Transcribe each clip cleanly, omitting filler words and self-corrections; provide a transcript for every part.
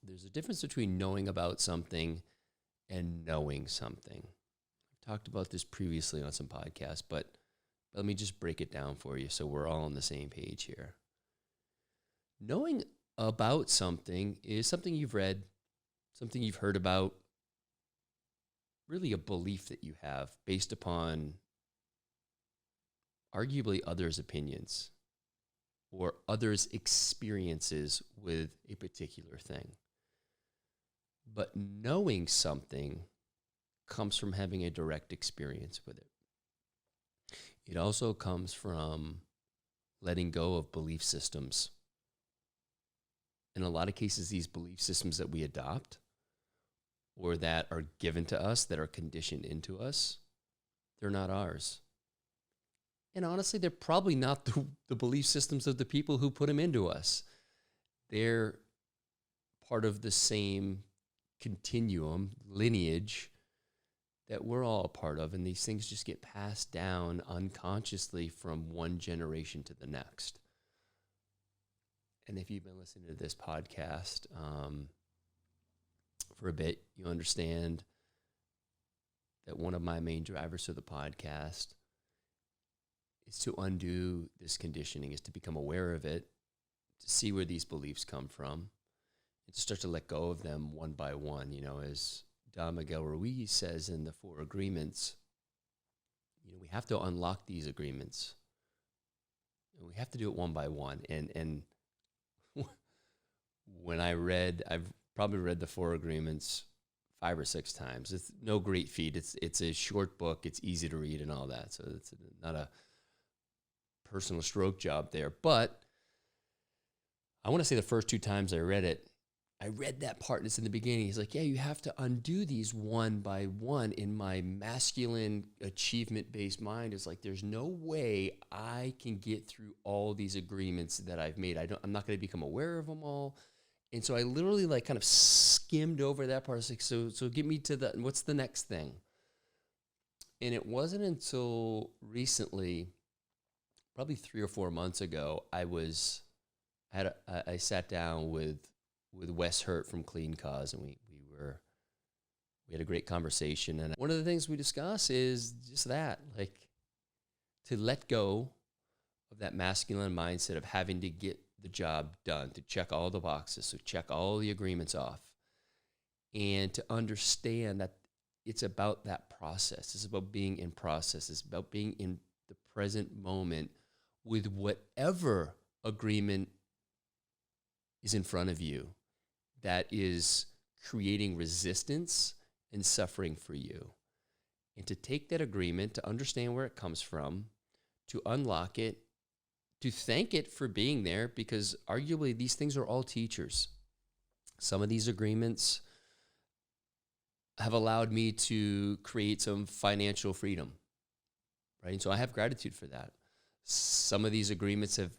there's a difference between knowing about something and knowing something. I've talked about this previously on some podcasts, but let me just break it down for you so we're all on the same page here. Knowing about something is something you've read, something you've heard about, really a belief that you have based upon arguably others' opinions or others' experiences with a particular thing. But knowing something comes from having a direct experience with it. It also comes from letting go of belief systems. In a lot of cases, these belief systems that we adopt or that are given to us, that are conditioned into us, they're not ours. And honestly, they're probably not the belief systems of the people who put them into us. They're part of the same continuum, lineage that we're all a part of, and these things just get passed down unconsciously from one generation to the next. And if you've been listening to this podcast for a bit, you understand that one of my main drivers for the podcast is to undo this conditioning, is to become aware of it, to see where these beliefs come from, and to start to let go of them one by one. You know, as Don Miguel Ruiz says in the 4 agreements, you know, we have to unlock these agreements. And we have to do it one by one. And when I've probably read the 4 agreements 5 or 6 times. It's no great feat. It's a short book. It's easy to read and all that. So it's not a personal stroke job there. But I want to say the first 2 times I read it, I read that part. It's in the beginning. He's like, yeah, you have to undo these one by one. In my masculine achievement-based mind, it's like, there's no way I can get through all these agreements that I've made. I'm not going to become aware of them all. And so I literally like kind of skimmed over that part. I was like, so get me to what's the next thing? And it wasn't until recently, probably 3 or 4 months ago, I sat down with Wes Hurt from Clean Cause, and we had a great conversation. And one of the things we discuss is just that, like, to let go of that masculine mindset of having to get the job done, to check all the boxes, so check all the agreements off, and to understand that it's about that process. It's about being in process. It's about being in the present moment with whatever agreement is in front of you that is creating resistance and suffering for you. And to take that agreement, to understand where it comes from, to unlock it, to thank it for being there, because arguably these things are all teachers. Some of these agreements have allowed me to create some financial freedom, right? And so I have gratitude for that. Some of these agreements have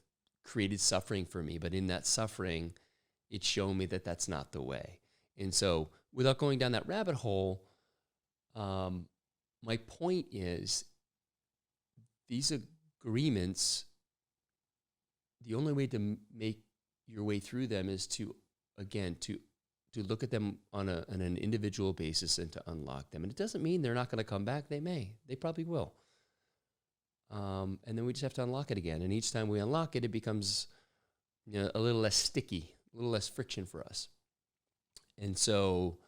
created suffering for me, but in that suffering, it's shown me that that's not the way. And so without going down that rabbit hole, my point is these agreements, the only way to make your way through them is to look at them on an individual basis and to unlock them. And it doesn't mean they're not going to come back. They may. They probably will. And then we just have to unlock it again. And each time we unlock it, it becomes, you know, a little less sticky, a little less friction for us. And so,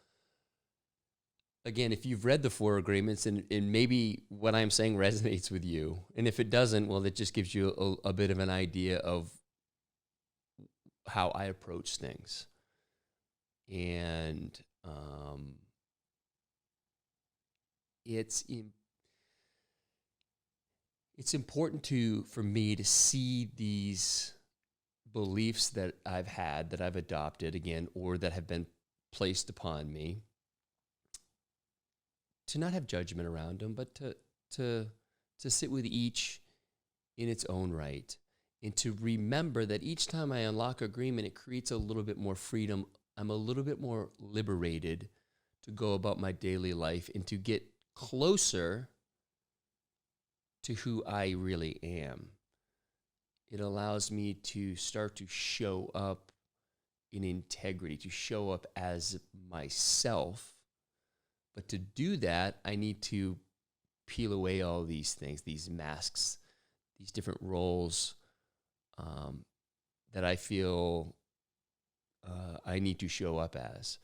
again, if you've read the 4 agreements and maybe what I'm saying resonates with you, and if it doesn't, well, it just gives you a bit of an idea of how I approach things. And it's important for me to see these beliefs that I've had, that I've adopted, again, or that have been placed upon me, to not have judgment around them, but to sit with each in its own right, and to remember that each time I unlock agreement, it creates a little bit more freedom. I'm a little bit more liberated to go about my daily life and to get closer to who I really am. It allows me to start to show up in integrity, to show up as myself. But to do that, I need to peel away all these things, these masks, these different roles that I feel I need to show up as.